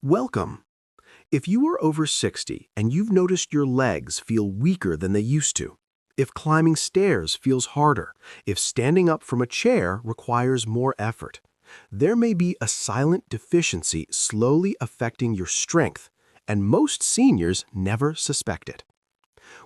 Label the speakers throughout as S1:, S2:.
S1: Welcome. If you are over 60 and you've noticed your legs feel weaker than they used to, if climbing stairs feels harder, if standing up from a chair requires more effort, there may be a silent deficiency slowly affecting your strength, and most seniors never suspect it.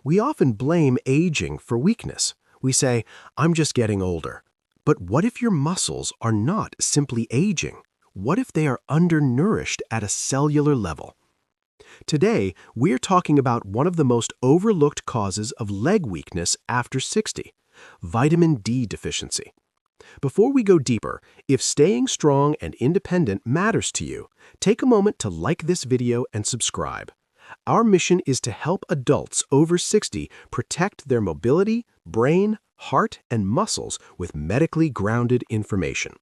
S1: We often blame aging for weakness. We say, "I'm just getting older." But what if your muscles are not simply aging? What if they are undernourished at a cellular level? Today, we're talking about one of the most overlooked causes of leg weakness after 60, vitamin D deficiency. Before we go deeper, if staying strong and independent matters to you, take a moment to like this video and subscribe. Our mission is to help adults over 60 protect their mobility, brain, heart, and muscles with medically grounded information.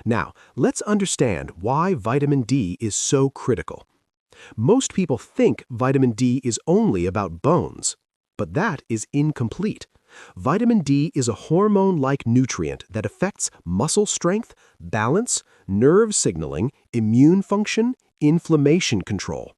S1: Now, let's understand why vitamin D is so critical. Most people think vitamin D is only about bones, but that is incomplete. Vitamin D is a hormone-like nutrient that affects muscle strength, balance, nerve signaling, immune function, inflammation control.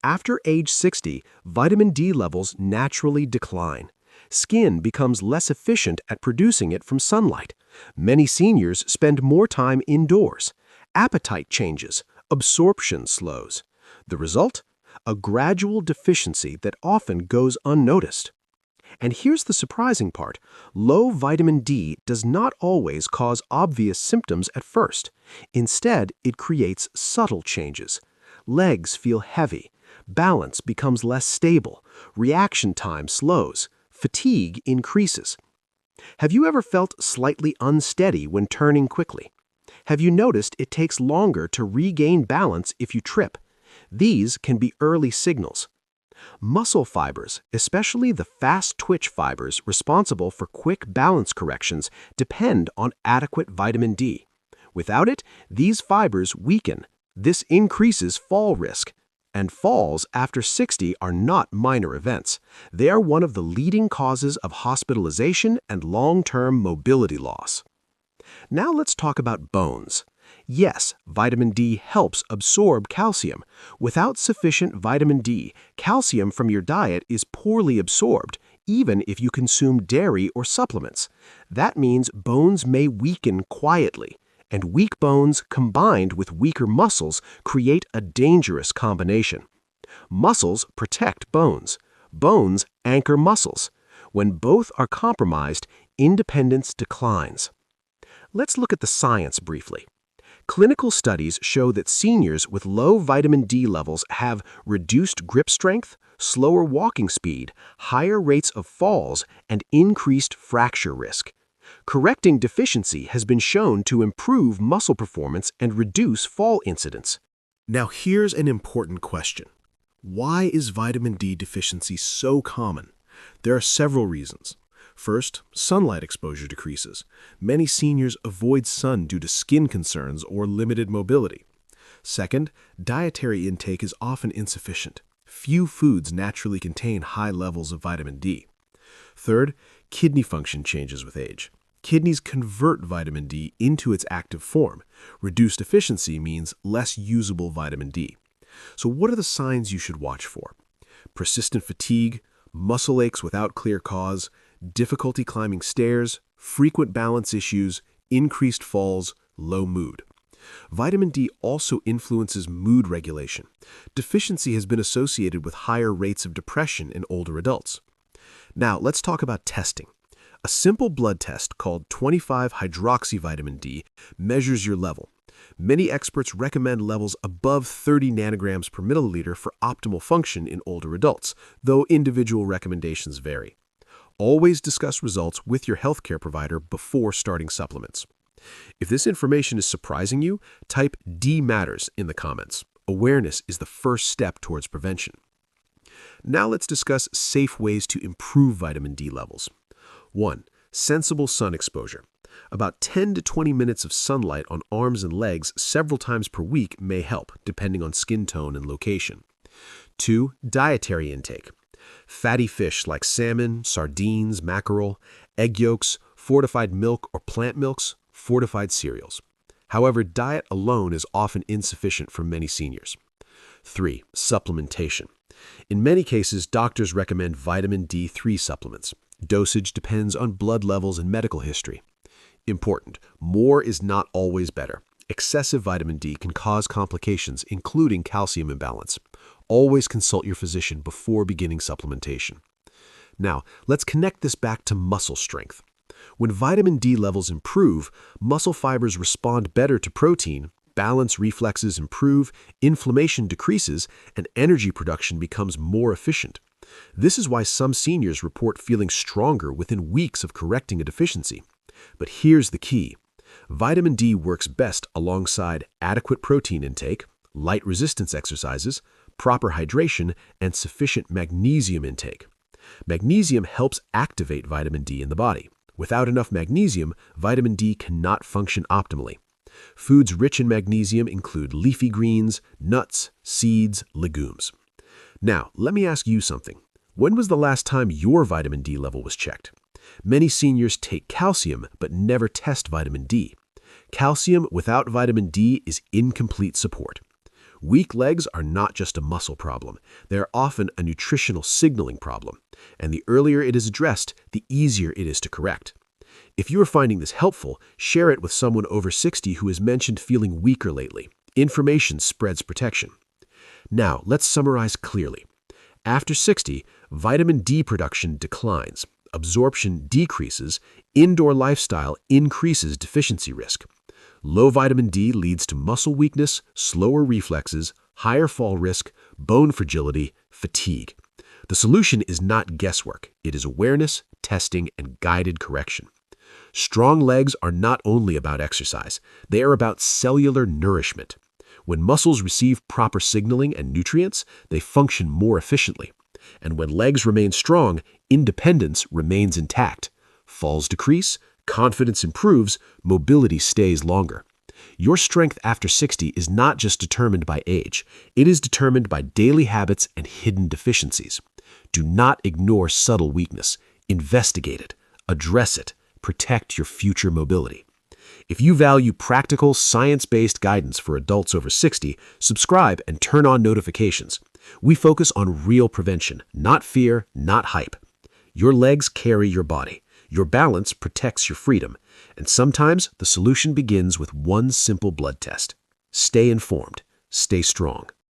S1: After age 60, vitamin D levels naturally decline. Skin becomes less efficient at producing it from sunlight. Many seniors spend more time indoors. Appetite changes. Absorption slows. The result? A gradual deficiency that often goes unnoticed. And here's the surprising part. Low vitamin D does not always cause obvious symptoms at first. Instead, it creates subtle changes. Legs feel heavy. Balance becomes less stable. Reaction time slows. Fatigue increases. Have you ever felt slightly unsteady when turning quickly? Have you noticed it takes longer to regain balance if you trip? These can be early signals. Muscle fibers, especially the fast twitch fibers responsible for quick balance corrections, depend on adequate vitamin D. Without it, these fibers weaken. This increases fall risk. And falls after 60 are not minor events. They are one of the leading causes of hospitalization and long-term mobility loss. Now let's talk about bones. Yes, vitamin D helps absorb calcium. Without sufficient vitamin D, calcium from your diet is poorly absorbed, even if you consume dairy or supplements. That means bones may weaken quietly. And weak bones combined with weaker muscles create a dangerous combination. Muscles protect bones. Bones anchor muscles. When both are compromised, independence declines. Let's look at the science briefly. Clinical studies show that seniors with low vitamin D levels have reduced grip strength, slower walking speed, higher rates of falls, and increased fracture risk. Correcting deficiency has been shown to improve muscle performance and reduce fall incidence. Now here's an important question. Why is vitamin D deficiency so common? There are several reasons. First, sunlight exposure decreases. Many seniors avoid sun due to skin concerns or limited mobility. Second, dietary intake is often insufficient. Few foods naturally contain high levels of vitamin D. Third, kidney function changes with age. Kidneys convert vitamin D into its active form. Reduced efficiency means less usable vitamin D. So what are the signs you should watch for? Persistent fatigue, muscle aches without clear cause, difficulty climbing stairs, frequent balance issues, increased falls, low mood. Vitamin D also influences mood regulation. Deficiency has been associated with higher rates of depression in older adults. Now, let's talk about testing. A simple blood test called 25-hydroxyvitamin D measures your level. Many experts recommend levels above 30 nanograms per milliliter for optimal function in older adults, though individual recommendations vary. Always discuss results with your healthcare provider before starting supplements. If this information is surprising you, type D matters in the comments. Awareness is the first step towards prevention. Now let's discuss safe ways to improve vitamin D levels. 1. Sensible sun exposure. About 10 to 20 minutes of sunlight on arms and legs several times per week may help, depending on skin tone and location. 2. Dietary intake. Fatty fish like salmon, sardines, mackerel, egg yolks, fortified milk or plant milks, fortified cereals. However, diet alone is often insufficient for many seniors. 3. Supplementation. In many cases, doctors recommend vitamin D3 supplements. Dosage depends on blood levels and medical history. Important: more is not always better. Excessive vitamin D can cause complications, including calcium imbalance. Always consult your physician before beginning supplementation. Now, let's connect this back to muscle strength. When vitamin D levels improve, muscle fibers respond better to protein, balance reflexes improve, inflammation decreases, and energy production becomes more efficient. This is why some seniors report feeling stronger within weeks of correcting a deficiency. But here's the key. Vitamin D works best alongside adequate protein intake, light resistance exercises, proper hydration, and sufficient magnesium intake. Magnesium helps activate vitamin D in the body. Without enough magnesium, vitamin D cannot function optimally. Foods rich in magnesium include leafy greens, nuts, seeds, legumes. Now, let me ask you something. When was the last time your vitamin D level was checked? Many seniors take calcium but never test vitamin D. Calcium without vitamin D is incomplete support. Weak legs are not just a muscle problem. They are often a nutritional signaling problem, and the earlier it is addressed, the easier it is to correct. If you are finding this helpful, share it with someone over 60 who has mentioned feeling weaker lately. Information spreads protection. Now, let's summarize clearly. After 60, vitamin D production declines, absorption decreases, indoor lifestyle increases deficiency risk. Low vitamin D leads to muscle weakness, slower reflexes, higher fall risk, bone fragility, fatigue. The solution is not guesswork. It is awareness, testing, and guided correction. Strong legs are not only about exercise. They are about cellular nourishment. When muscles receive proper signaling and nutrients, they function more efficiently. And when legs remain strong, independence remains intact. Falls decrease, confidence improves, mobility stays longer. Your strength after 60 is not just determined by age. It is determined by daily habits and hidden deficiencies. Do not ignore subtle weakness. Investigate it. Address it. Protect your future mobility. If you value practical, science-based guidance for adults over 60, subscribe and turn on notifications. We focus on real prevention, not fear, not hype. Your legs carry your body. Your balance protects your freedom. And sometimes the solution begins with one simple blood test. Stay informed. Stay strong.